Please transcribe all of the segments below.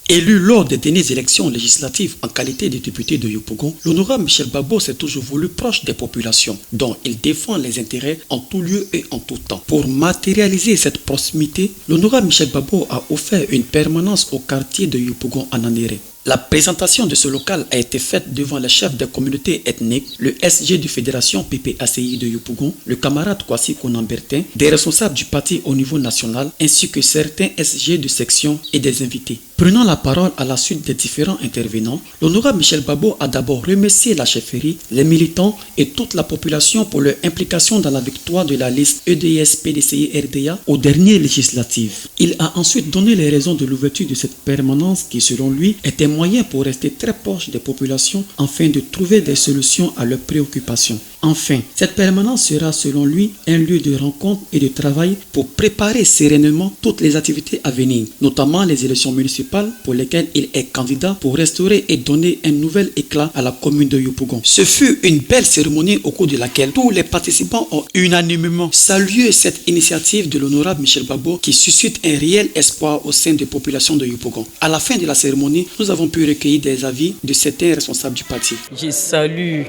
Élu lors des dernières élections législatives en qualité de député de Yopougon, l'honorable Michel Gbagbo s'est toujours voulu proche des populations, dont il défend les intérêts en tout lieu et en tout temps. Pour matérialiser cette proximité, l'honorable Michel Gbagbo a offert une permanence au quartier de Yopougon en Anéré. La présentation de ce local a été faite devant les chefs des communautés ethniques, le SG de Fédération PPACI de Yopougon, le camarade Kwasi Konambertin, des responsables du parti au niveau national, ainsi que certains SG de section et des invités. Prenant la parole à la suite des différents intervenants, l'honorable Michel Gbagbo a d'abord remercié la chefferie, les militants et toute la population pour leur implication dans la victoire de la liste EDS-PDCI-RDA aux dernières législatives. Il a ensuite donné les raisons de l'ouverture de cette permanence qui, selon lui, était moyen pour rester très proche des populations afin de trouver des solutions à leurs préoccupations. Enfin, cette permanence sera selon lui un lieu de rencontre et de travail pour préparer sereinement toutes les activités à venir, notamment les élections municipales pour lesquelles il est candidat pour restaurer et donner un nouvel éclat à la commune de Yopougon. Ce fut une belle cérémonie au cours de laquelle tous les participants ont unanimement salué cette initiative de l'honorable Michel Gbagbo qui suscite un réel espoir au sein des populations de Yopougon. À la fin de la cérémonie, nous avons pu recueillir des avis de certains responsables du parti. Je salue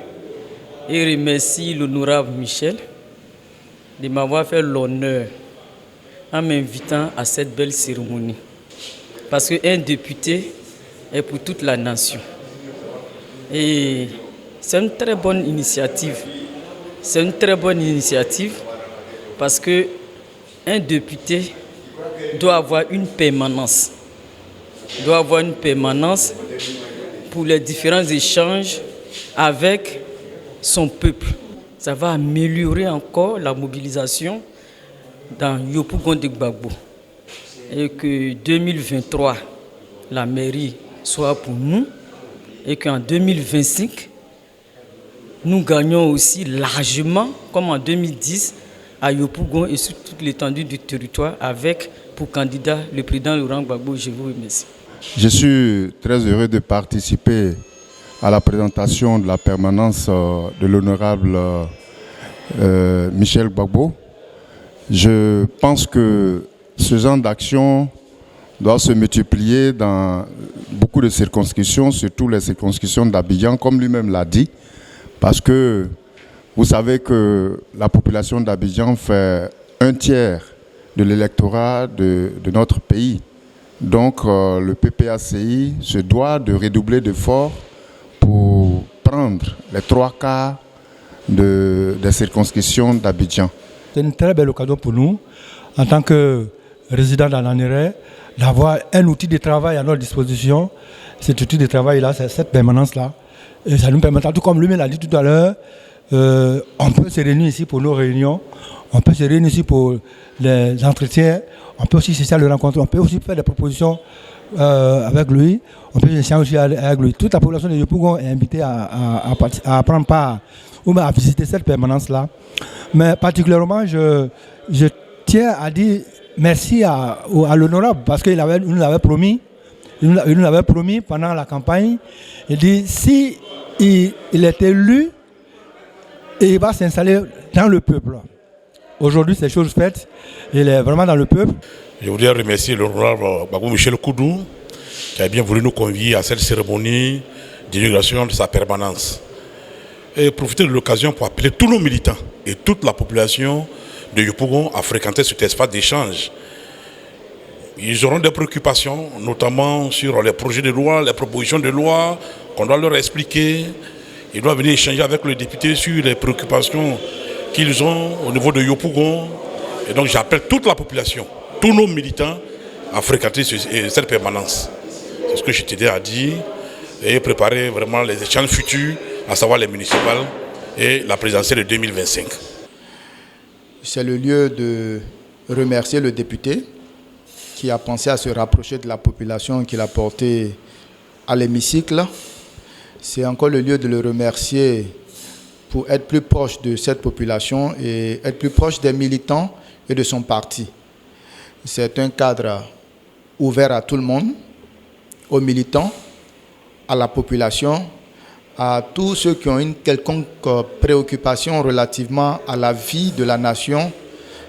et remercie l'honorable Michel de m'avoir fait l'honneur en m'invitant à cette belle cérémonie. Parce qu'un député est pour toute la nation. Et c'est une très bonne initiative. C'est une très bonne initiative parce qu'un député doit avoir une permanence. Doit avoir une permanence pour les différents échanges avec son peuple. Ça va améliorer encore la mobilisation dans Yopougon de Gbagbo. Et que 2023, la mairie soit pour nous. Et qu'en 2025, nous gagnons aussi largement, comme en 2010, à Yopougon et sur toute l'étendue du territoire, avec pour candidat le président Laurent Gbagbo. Je vous remercie. Je suis très heureux de participer à la présentation de la permanence de l'honorable Michel Gbagbo. Je pense que ce genre d'action doit se multiplier dans beaucoup de circonscriptions, surtout les circonscriptions d'Abidjan, comme lui-même l'a dit, parce que vous savez que la population d'Abidjan fait un tiers de l'électorat de notre pays. Donc le PPACI se doit de redoubler d'efforts pour prendre les 3/4 des circonscriptions d'Abidjan. C'est une très belle occasion pour nous, en tant que résidents dans l'Anéré, d'avoir un outil de travail à notre disposition. Cet outil de travail-là, c'est cette permanence-là. Et ça nous permettra, tout comme lui-même l'a dit tout à l'heure, on peut se réunir ici pour nos réunions, on peut se réunir ici pour les entretiens, on peut aussi chercher à le rencontrer, on peut aussi faire des propositions avec lui, on peut chercher aussi avec lui. Toute la population de Yopougon est invitée à prendre part ou à visiter cette permanence-là. Mais particulièrement, je tiens à dire merci à l'honorable parce qu'il nous l'avait promis. Il nous l'avait promis pendant la campagne. Il dit si il est élu, il va s'installer dans le peuple. Aujourd'hui, c'est chose faite. Il est vraiment dans le peuple. Je voudrais remercier l'honorable Gbagbo Michel Koudou qui a bien voulu nous convier à cette cérémonie d'inauguration de sa permanence. Et profiter de l'occasion pour appeler tous nos militants et toute la population de Yopougon à fréquenter cet espace d'échange. Ils auront des préoccupations, notamment sur les projets de loi, les propositions de loi qu'on doit leur expliquer. Ils doivent venir échanger avec le député sur les préoccupations qu'ils ont au niveau de Yopougon. Et donc j'appelle toute la population, tous nos militants à fréquenter cette permanence. C'est ce que je t'ai à dire et préparer vraiment les échanges futurs, à savoir les municipales et la présidentielle de 2025. C'est le lieu de remercier le député qui a pensé à se rapprocher de la population qu'il a portée à l'hémicycle. C'est encore le lieu de le remercier pour être plus proche de cette population et être plus proche des militants et de son parti. C'est un cadre ouvert à tout le monde, aux militants, à la population, à tous ceux qui ont une quelconque préoccupation relativement à la vie de la nation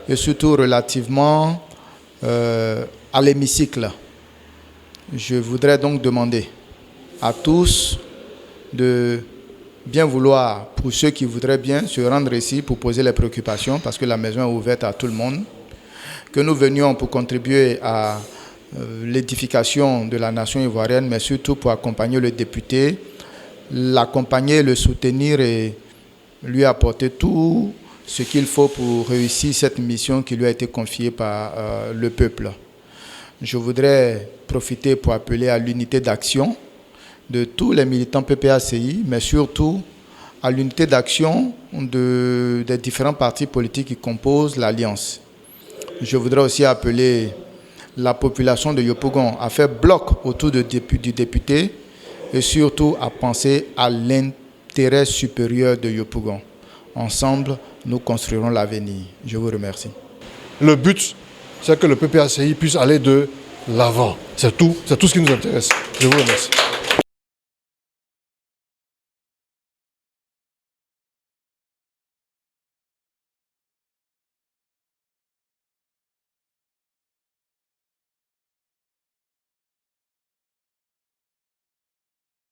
et surtout relativement à l'hémicycle. Je voudrais donc demander à tous de bien vouloir, pour ceux qui voudraient bien, se rendre ici pour poser les préoccupations, parce que la maison est ouverte à tout le monde, que nous venions pour contribuer à l'édification de la nation ivoirienne, mais surtout pour accompagner le député, l'accompagner, le soutenir et lui apporter tout ce qu'il faut pour réussir cette mission qui lui a été confiée par le peuple. Je voudrais profiter pour appeler à l'unité d'action de tous les militants PPACI, mais surtout à l'unité d'action des différents partis politiques qui composent l'Alliance. Je voudrais aussi appeler la population de Yopougon à faire bloc autour du député et surtout à penser à l'intérêt supérieur de Yopougon. Ensemble, nous construirons l'avenir. Je vous remercie. Le but, c'est que le PPACI puisse aller de l'avant. C'est tout ce qui nous intéresse. Je vous remercie.